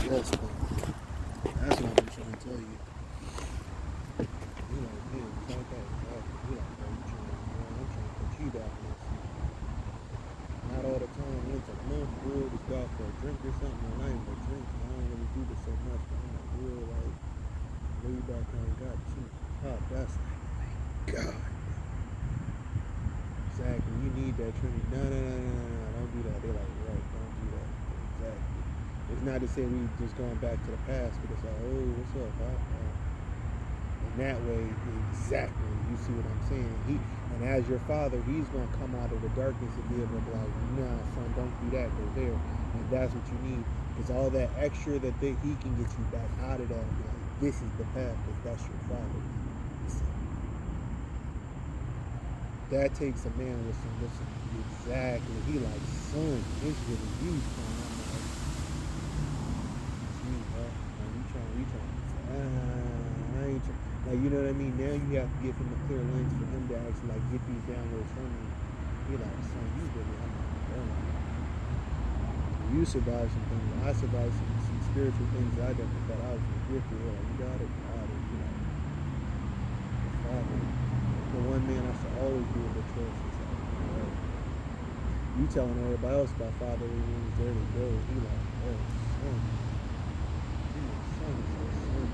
Yes, but that's what I'm trying to tell you. You like, man, it's like that. You like, bro, you trying, I'm trying to put you back in this. Not all the time. Once a month, we'll just go out for a drink or something. And I ain't gonna drink. I don't really do this so much, but I'm like, real, like, way back when I got you. Oh, that's like, God. Exactly. You need that Trinity. No, don't do that. They're like, right, don't do that. Exactly. It's not to say we just going back to the past, but it's like, oh, what's up, huh? And that way, exactly, you see what I'm saying? And as your father, he's going to come out of the darkness and be able to be like, nah, son, don't do that, go there. And that's what you need. Because all that extra that he can get you back out of that and be like, this is the path, because that's your father. So, that takes a man with some exactly. He like, son, it's really you, son. I'm like, it's me, huh? Like, you trying. I ain't trying. Like, you know what I mean? Now you have to give him a clear lens for him to actually like get these downloads from you. He like, son, you really, I'm like, oh. You survived some things. I survived some spiritual things that I never thought I was gonna get through. Like, you got it, you know. The father. The one man I should always be able to trust is like, you telling everybody else about fatherly wounds, there they go. He like, oh, son. He like, son is so son.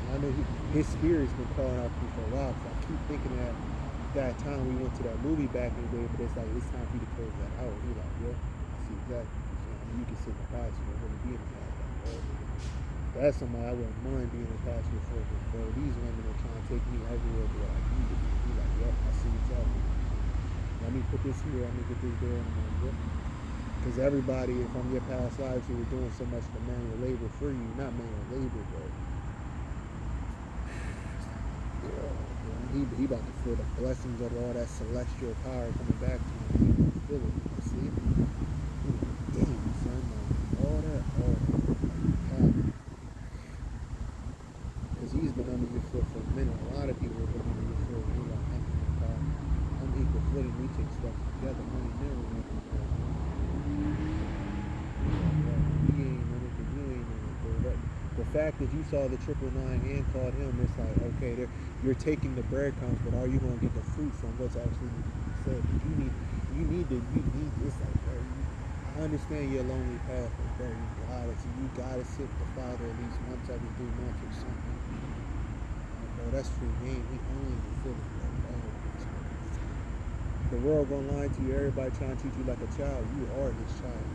I know his spirit's been calling out to me for a while, so I keep thinking that time we went to that movie back in the day, but it's like, it's time for you to close that out. He like, yeah, I see exactly. I mean, you can sit in the past, you don't really be in the past. Like, that's somebody I wouldn't mind being a pastor for, but bro, these women are trying to take me everywhere where I need to be. He like, yep, I see exactly. Let me put this here, let me get this there, and I'm like, yep. Because everybody from your past lives who were doing so much for manual labor for you, not manual labor, but he about to feel the blessings of all that celestial power coming back to him. He feel it, you see? Damn, son, like, all that, because he's been under your foot for a minute. A lot of people have been under your foot. You're like, I'm equal footing. We take steps together. Money never make me go. You ain't anything. You ain't anything. The fact that you saw the 999 and called him, it's like, okay, you're taking the breadcrumbs, but are you going to get the fruit from what's actually said? You need it's like, bro, I understand your lonely path, but bro, you gotta sit with the father at least once every 3 months or something. Bro, that's free game. He only the feeling, bro. The world gonna lie to you. Everybody trying to treat you like a child. You are his child.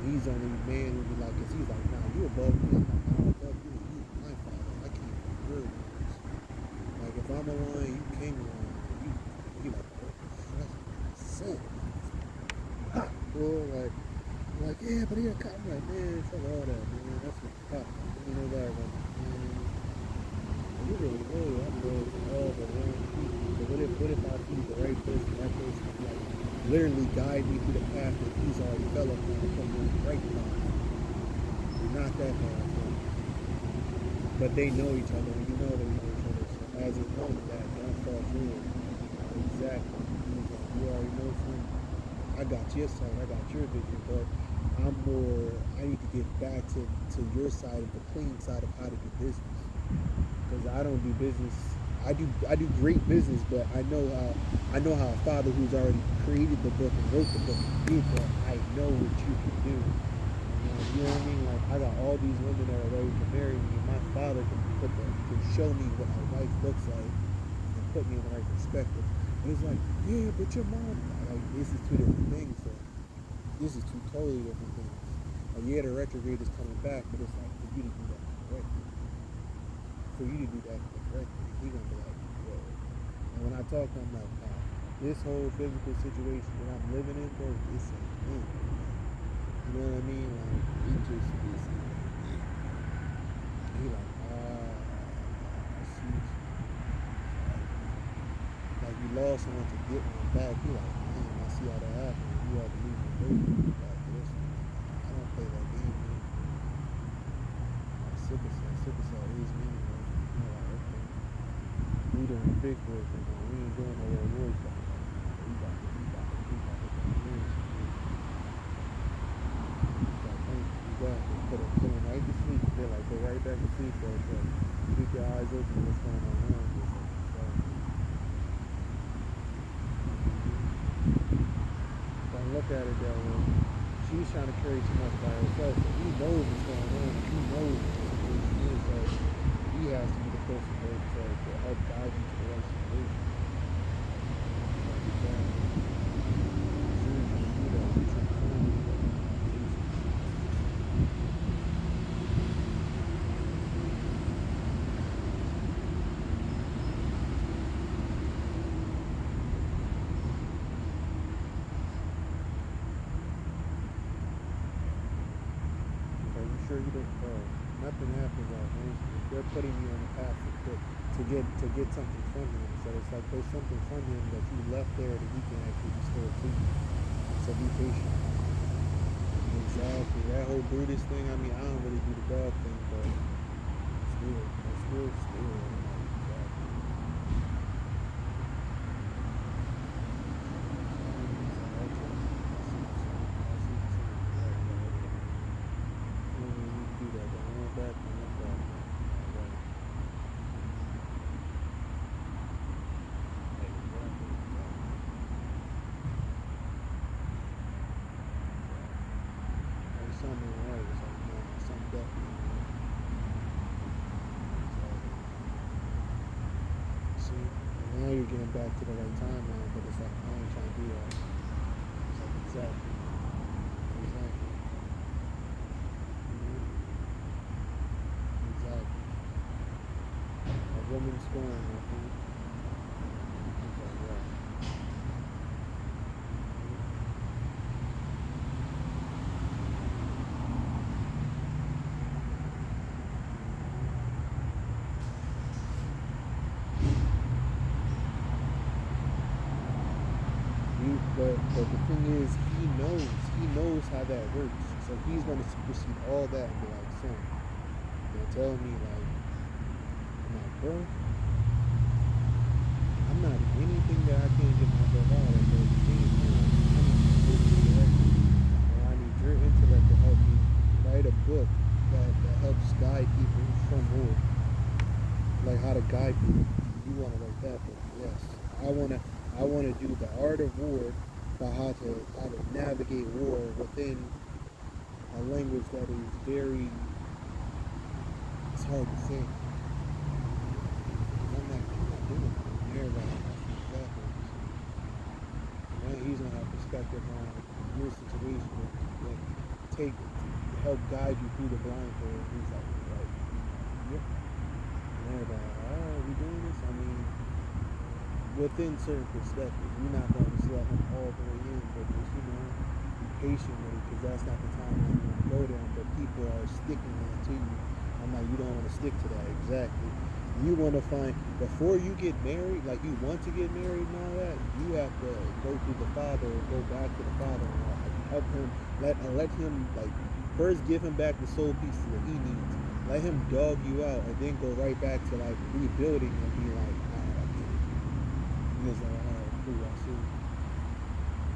He's only man who be like, cause he's like, nah, you above me. I'm like, I'm above you. You my father. I can't be your words. Like, if I'm a lion, you king lion. You like, that's sin. Well, like, yeah, but here, I'm like, man, fuck all that, man. That's what pop. You know that, man. You really know I'm going for all the wrong people. But what if I feed the right person? That person can like literally guide me through the path that he's already fell upon and put me right now. You're not that bad, man. But they know each other, and you know they know each other. So as it knows that, don't fall through it. Exactly. You already know something. I got your side, I got your vision, but I need to get back to your side of the clean side of how to do business. Because I don't do business. I do great business, but I know how a father who's already created the book and wrote the book did that. I know what you can do. You know what I mean? Like, I got all these women that are ready to marry me, and my father can show me what my wife looks like and put me in the right perspective. And it's like, yeah, but your mom, like, this is two different things. So this is two totally different things. Like, yeah, the retrograde is coming back, but it's like for you to do that correctly. For you to do that correctly, he gonna be like, whoa. And when I talk to him, like, this whole physical situation that I'm living in, bro, this ain't me. You know what I mean? Like, it just is. He like, shoot. Like, you lost someone to get one back. He like, man, I see how that happened. You had to leave your baby back to this one. I don't play that game, man. Sickle cell is me, man. You know, like, okay. We doing big work, man. We ain't doing no little work. We got to do this. Thank you, exactly. put them right to sleep. They're like, go right back to sleep, bro. But keep your eyes open. What's going on around you? Don't look at it that way. She's trying to carry too much by herself, so he knows what's going on. He knows what the situation is, so he has to be the person to help guide you to the right situation. Sure you don't nothing happens out there. They're putting you on the path to get something from him. So it's like there's something from him that you left there that he can actually restore to you. So be patient. Exactly. That whole Buddhist thing, I mean, I don't really do the dog thing, but still. Now you're getting back to the right time now, but it's like I ain't trying to do that. It's like exactly. Exactly. A woman scorned, I think. But the thing is, he knows how that works. So he's going to supersede all that and be like, son, they're telling me like, I'm like, bro, I'm not anything that I can't get myself out of. But at the same time, I need your intellect to help me write a book that helps guide people from war. Like how to guide people. You want to write that book? Yes. I want to do the art of war by how to navigate war within a language that is very, it's hard to say. I'm not doing it. Everybody exactly. And he's gonna have perspective on your situation and help guide you through the blindfold. He's like, yep. And everybody like, oh, we doing this? I mean, within certain perspectives, you're not going to just let him all the way in, but just, be patient with it, because that's not the time when you want to go down, but people are sticking that to you. I'm like, you don't want to stick to that, exactly. You want to find, before you get married, like you want to get married and all that, you have to go through the father, or go back to the father, and help him, let him, like, first give him back the soul pieces that he needs, let him dog you out, and then go right back to, like, rebuilding and be like, it's like, alright, cool, I see.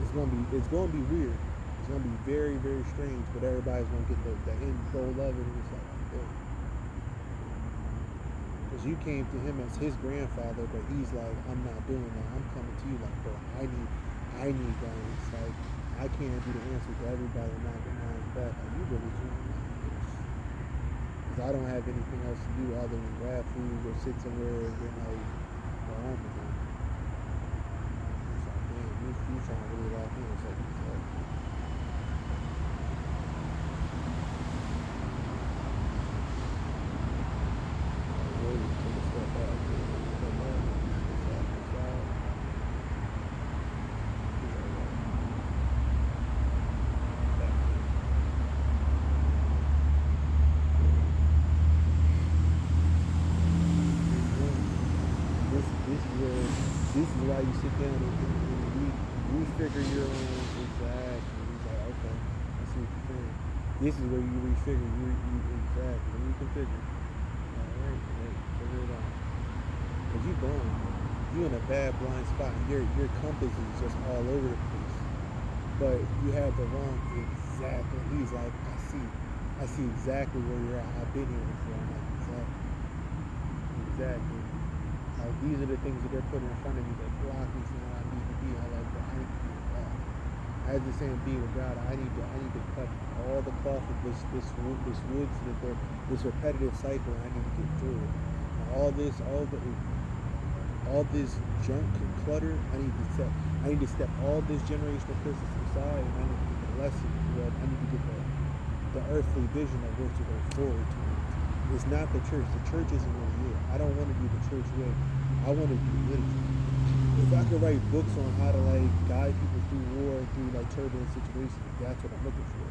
It's gonna be weird. It's gonna be very, very strange, but everybody's gonna get the end goal of it, and it's like, because you came to him as his grandfather, but he's like, I'm not doing that. I'm coming to you like, bro, I need guidance. Like, I can't be the answer to everybody knocking mine back. Like, you really can't. Because I don't have anything else to do other than grab food or sit somewhere and then like go home again. You trying to really lock in or something. This is why you sit down and refigure your own exactly. He's like, okay, I see what you're saying. This is where you refigure you exactly. You configure. Alright, figure it out. Cause you going. You in a bad blind spot. Your compass is just all over the place. But you have the wrong exactly. He's like, I see. I see exactly where you're at. I've been here before. I'm like, exactly. Like these are the things that they're putting in front of me that block me from where I need to be. I like that. I need to be with God. As the saying, be with God. I need to cut all the cloth of this wood so that this repetitive cycle. I need to get through it. And all this junk and clutter. I need to step all this generational curses aside, and I need to get the lesson. I need to get the earthly vision of where to go forward towards. It's not the church. The church isn't really it. I don't want to be the church way. I want to be literature. If I could write books on how to like guide people through war and through like turbulent situations, that's what I'm looking for.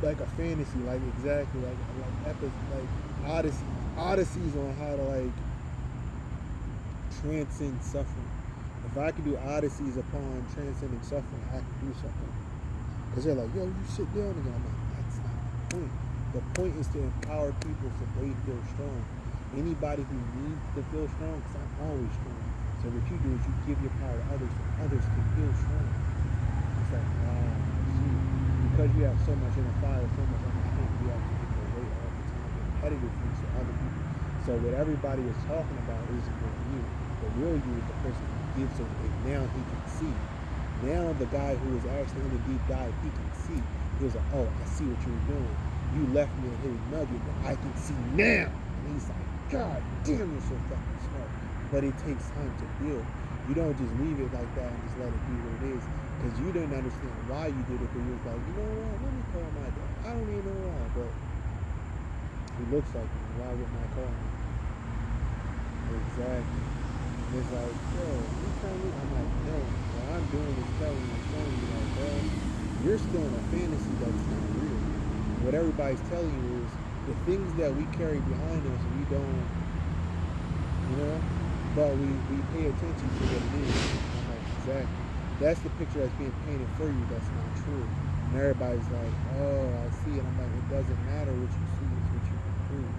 Like a fantasy, like exactly, like odysseys on how to like transcend suffering. If I could do odysseys upon transcending suffering, I could do something. Because they're like, yo, you sit down again. I'm like, that's not the point. The point is to empower people so they feel strong. Anybody who needs to feel strong, because I'm always strong. So what you do is you give your power to others so others can feel strong. It's like, wow, see, because you have so much in the fire, so much on the hand, you have to get the weight all the time, repetitively to other people. So what everybody is talking about isn't really you. The real you is the person who gives it, and now he can see. Now the guy who is actually in the deep dive, he can see. He was like, oh, I see what you were doing. You left me a hidden nugget, but I can see now. And he's like, God damn, you're so fucking smart. But it takes time to build. You don't just leave it like that and just let it be what it is. Because you didn't understand why you did it, but you was like, you know what, let me call my dad. I don't even know why, but he looks like me. Why wouldn't I call him? Exactly. And it's like, yo, you telling me? I'm like, no. What I'm doing is telling you and showing you like, bro, you're still in a fantasy that's not real. What everybody's telling you is the things that we carry behind us, we don't, but we pay attention to what it is. I'm like, exactly. That's the picture that's being painted for you that's not true. And everybody's like, oh, I see it. I'm like, it doesn't matter what you see, it's what you can prove.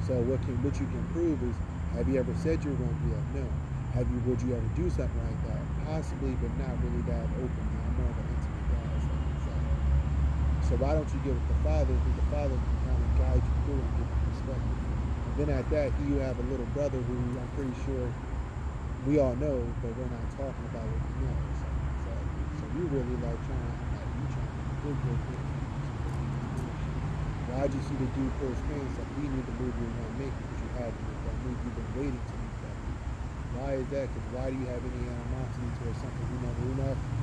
So what you can prove is, have you ever said you were going to do that? No. Would you ever do something like that? Possibly, but not really that openly. I'm more of an intimate guy. So why don't you give it to the Father? Because the Father can kind of guide you through and give you perspective. And then at that, you have a little brother who I'm pretty sure we all know, but we're not talking about what we know. So you really like trying to good things. Why'd you see the dude pull his pants up? We knew the move you were going to make because you had to make that move. You've been waiting to make that move. Why is that? Because why do you have any animosity towards something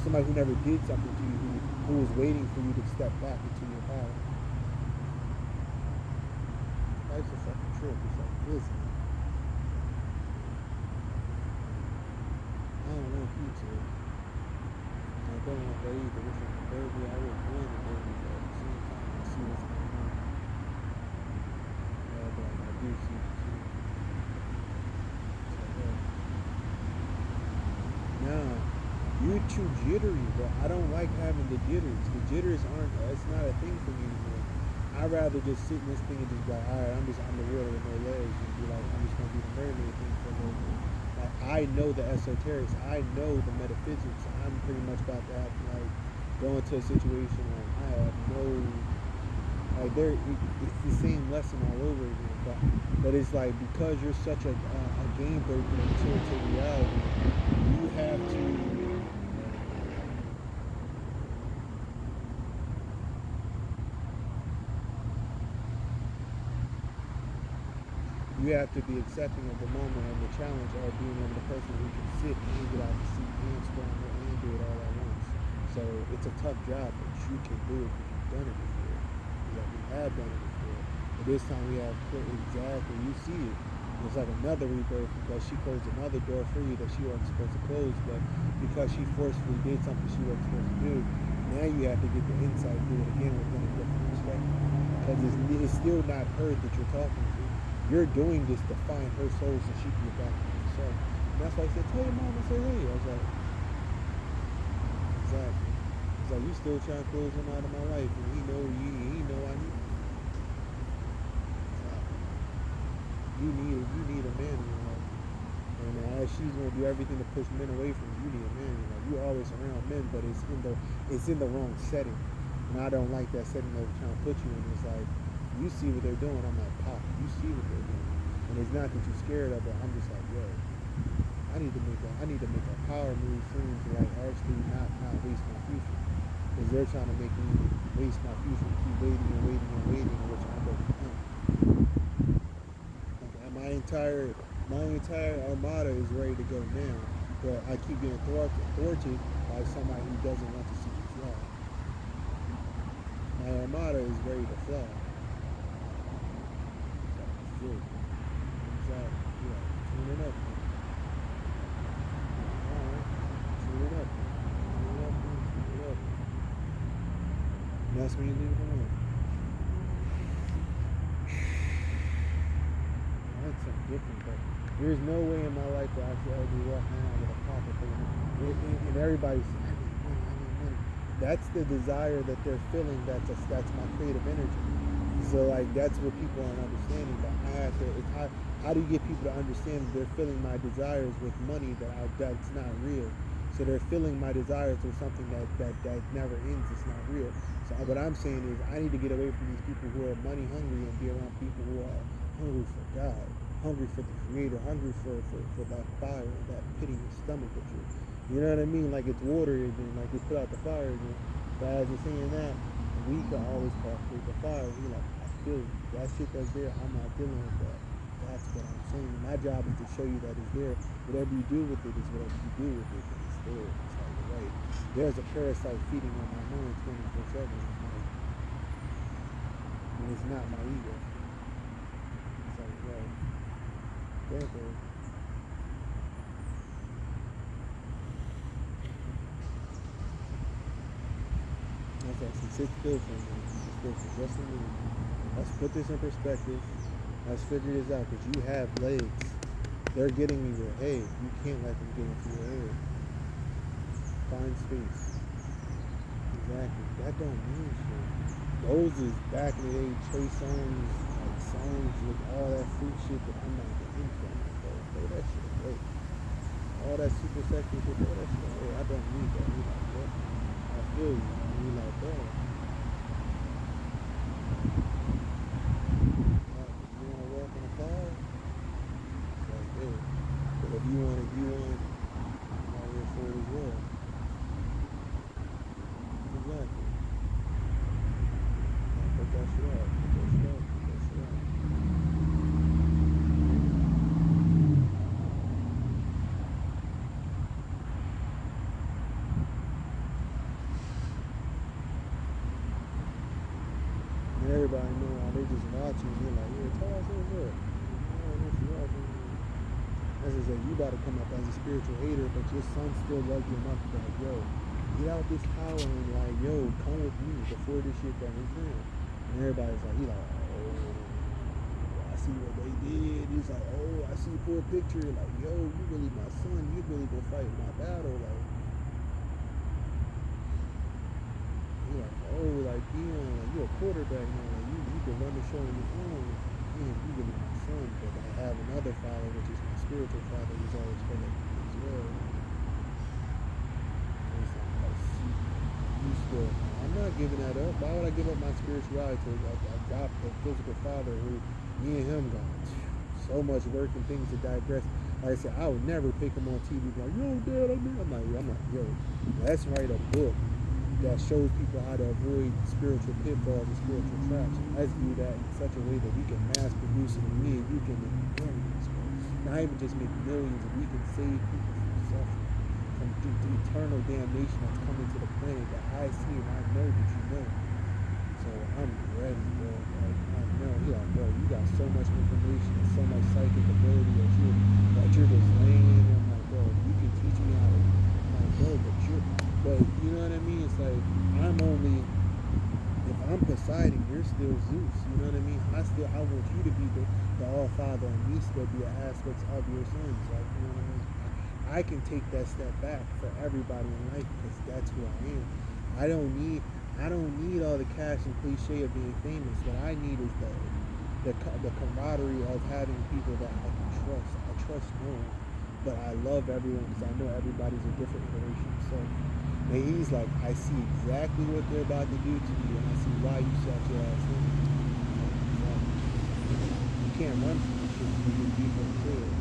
somebody who never did something to you, who was waiting for you to step back into your power? Life's a fucking trip. It's like, listen, I don't know if you two. I don't want that either. It's like a baby. I would want a baby, but at the same time, I see what's going on. But I do see it too. Nah, you're too jittery, but I don't like having the jitters. The jitters it's not a thing for me anymore. I'd rather just sit in this thing and just be like, alright, I'm the water with no legs, and be like, I'm just going to do the mermaid thing for a little bit. Like, I know the esoterics, I know the metaphysics. I'm pretty much about to have to like go into a situation where I have no, like it's the same lesson all over again. But it's like, because you're such a game breaker to reality, you have to be accepting of the moment and the challenge of being the person who can sit and get out the seat and stronger and do it all at once. So it's a tough job, but you can do it because you've done it before. Like, we have done it before. But this time we have exactly, you see it. It's like another rebirth because she closed another door for you that she wasn't supposed to close, but because she forcefully did something she wasn't supposed to do, now you have to get the insight, do it again within a different perspective. Because it's still not her that you're talking to. You're doing this to find her soul so she can get back to herself. And that's why I said, tell your mom and say hey. I was like, exactly. It's like, you still trying to close him out of my life, and he know I need him. You need a man in your life. And as she's gonna do everything to push men away from you, you need a man in your life. You're always around men, but it's in the wrong setting. And I don't like that setting they're trying to put you in. It's like, you see what they're doing. I'm like, Pop, you see what they're doing. And it's not that you're scared of it. I'm just like, yo, I need to make a power move soon to like actually not waste my future. Because they're trying to make me waste my future, keep waiting and waiting and waiting, which I don't want. Like, my entire armada is ready to go now, but I keep getting thwarted by somebody who doesn't want to see me fly. My armada is ready to fly. So, exactly. Yeah, tune it up. Alright, tune it up. Tune it up. Tune it up. And that's when you leave it alone. That's something different, but there's no way in my life that I should ever be walking around with a pocket full of money. And everybody's, I need money. That's the desire that they're feeling. That's my creative energy. So like that's what people aren't understanding. But I have to. It's how do you get people to understand that they're filling my desires with money that's not real? So they're filling my desires with something that never ends. It's not real. So what I'm saying is I need to get away from these people who are money hungry and be around people who are hungry for God, hungry for the Creator, hungry for that fire, that pit in your stomach that you know what I mean? Like it's water again, like you put out the fire again. But as you're saying that, we can always create the fire. We like, I feel you. That shit that's there, I'm not dealing with that. That's what I'm saying. My job is to show you that it's there. Whatever you do with it is whatever you do with it. It's there. It's like, right. There's a parasite feeding on my mind 24/7. And it's not my ego. It's like, right. Thank you. That's actually sit still for a minute. Sit still for just a minute. Let's put this in perspective. Let's figure this out because you have legs. They're getting in your head. You can't let them get into your head. Find space. Exactly. That don't mean shit. Those is back in the day Trey songs, like songs with all that fruit shit that I'm not getting into. Throw that shit away. All that super sexual shit, throw that shit away. I don't need that. You like that? I feel you. You like that? You want to walk in a cloud? It's like, yeah. But if you want, I'm out here for it as well. Exactly. Put that shit out. Put that shit out. Put that shit out. And everybody know how they just watching. They're like, yeah, tell us what's up. Oh, what you watching? As I said, you about to come up as a spiritual hater, but your son still loves you enough to be like, yo, get out this tower and like, yo, come with me before this shit that was in. And everybody's like, he like, oh, I see what they did. He's like, oh, I see you for a picture. Like, yo, you really my son. You really gonna fight my battle. Like, he like, oh, like, you a quarterback now. Like, you can run the show on your own. Man, you really my son. But I have another father, which is my spiritual father, who's always for me as well. Still, I'm not giving that up. Why would I give up my spirituality to adopt a physical father who me and him got so much work and things to digress? Like I said, I would never pick him on TV like, yo, Dad, I'm like, yo, let's write a book that shows people how to avoid spiritual pitfalls and spiritual traps. And let's do that in such a way that we can mass produce it, and me and you can make millions. Not even just make millions, and we can save people from suffering. From the eternal damnation that's coming to the planet that I see and I know that you know. So I'm ready, bro. Like, I know. You're like, bro, you got so much information and so much psychic ability that you're just laying in there. I'm like, bro, you can teach me how to. I'm like, bro, but you know what I mean? It's like, if I'm Poseidon, you're still Zeus. You know what I mean? I want you to be the AllFather and me still be aspects of your sons. Like, you know what I mean? I can take that step back for everybody in life because that's who I am. I don't need all the cash and cliche of being famous. What I need is the camaraderie of having people that I can trust. I trust no one, but I love everyone because I know everybody's a different iteration. So And he's like, I see exactly what they're about to do to you, and I see why you shut your ass in. You can't run from this shit. You get deeper into it.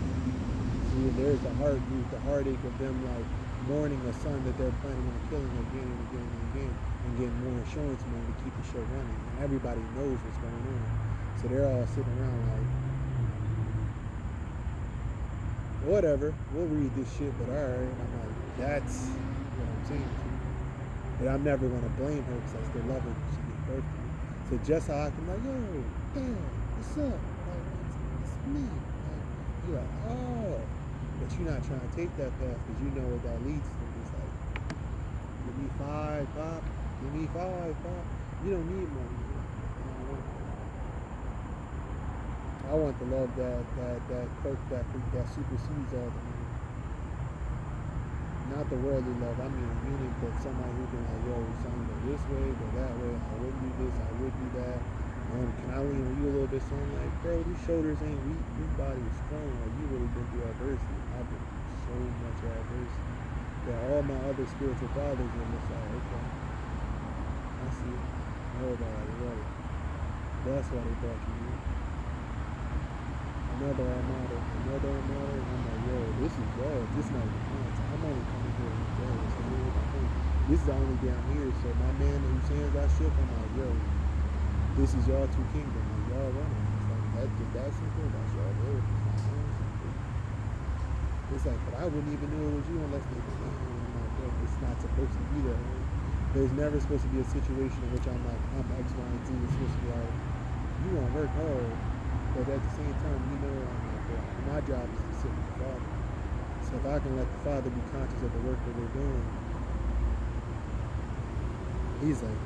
See, there's the heartache of them like mourning a son that they're planning on killing again and again and again, and getting more insurance money to keep the show running. And everybody knows what's going on, so they're all sitting around like, whatever, we'll read this shit, but alright. And I'm like, that's what I'm saying to you. But I'm never gonna blame her because I still love her because she gave birth to me. So just how I can like, yo, Dad, what's up? Like, it's me. Like, you're like, oh. But you're not trying to take that path because you know what that leads to. It's like, give me 5, Pop. Give me 5, Pop. You don't need money. I want the love that supersedes all the money. Not the worldly love. I meaning that somebody who can like, yo, son, go this way, go that way. I wouldn't do this. I would do that. Can I lean on you a little bit? So I'm like, bro, these shoulders ain't weak. Your body is strong. Like, you really been through adversity. I've been through so much adversity that all my other spiritual fathers are just like, okay, I see it. Oh, about it. That's why they brought you here. Another armada, and I'm like, yo, this is yours. This not even mine. I'm only coming here to enjoy this. This is the only day I'm here. So my man whose hands I shook, I'm like, yo, this is y'all two kingdoms. Like, y'all running. It's like that's simple. That's y'all there. It's like, but I wouldn't even know it was you unless they did. I'm like, yo, it's not supposed to be that way. There's never supposed to be a situation in which I'm like, I'm X, Y, and Z. It's supposed to be like, you won't work hard. But at the same time, you know, my job is to sit with the Father. So if I can let the Father be conscious of the work that we're doing, he's like,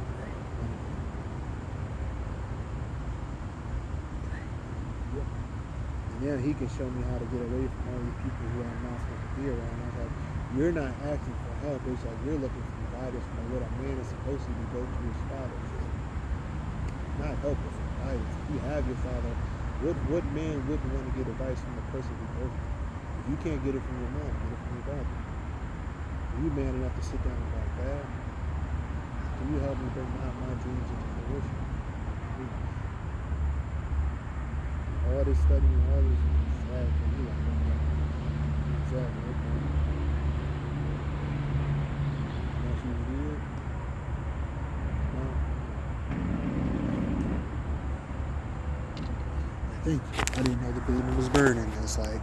yeah. And then he can show me how to get away from all these people who I'm not supposed to be around. I was like, you're not asking for help. It's like you're looking for guidance from what a man is supposed to do, go to his Father. Not help, but for guidance. If you have your Father, what man wouldn't want to get advice from the person who birthed you? If you can't get it from your mom, get it from your father. Are you man enough to sit down and like, Dad, can you help me bring my dreams into fruition? Please. All this studying, all this is sad for you. Like, exactly, okay. Once you do it, no. Thank you. I didn't know the baby was burning. It's like,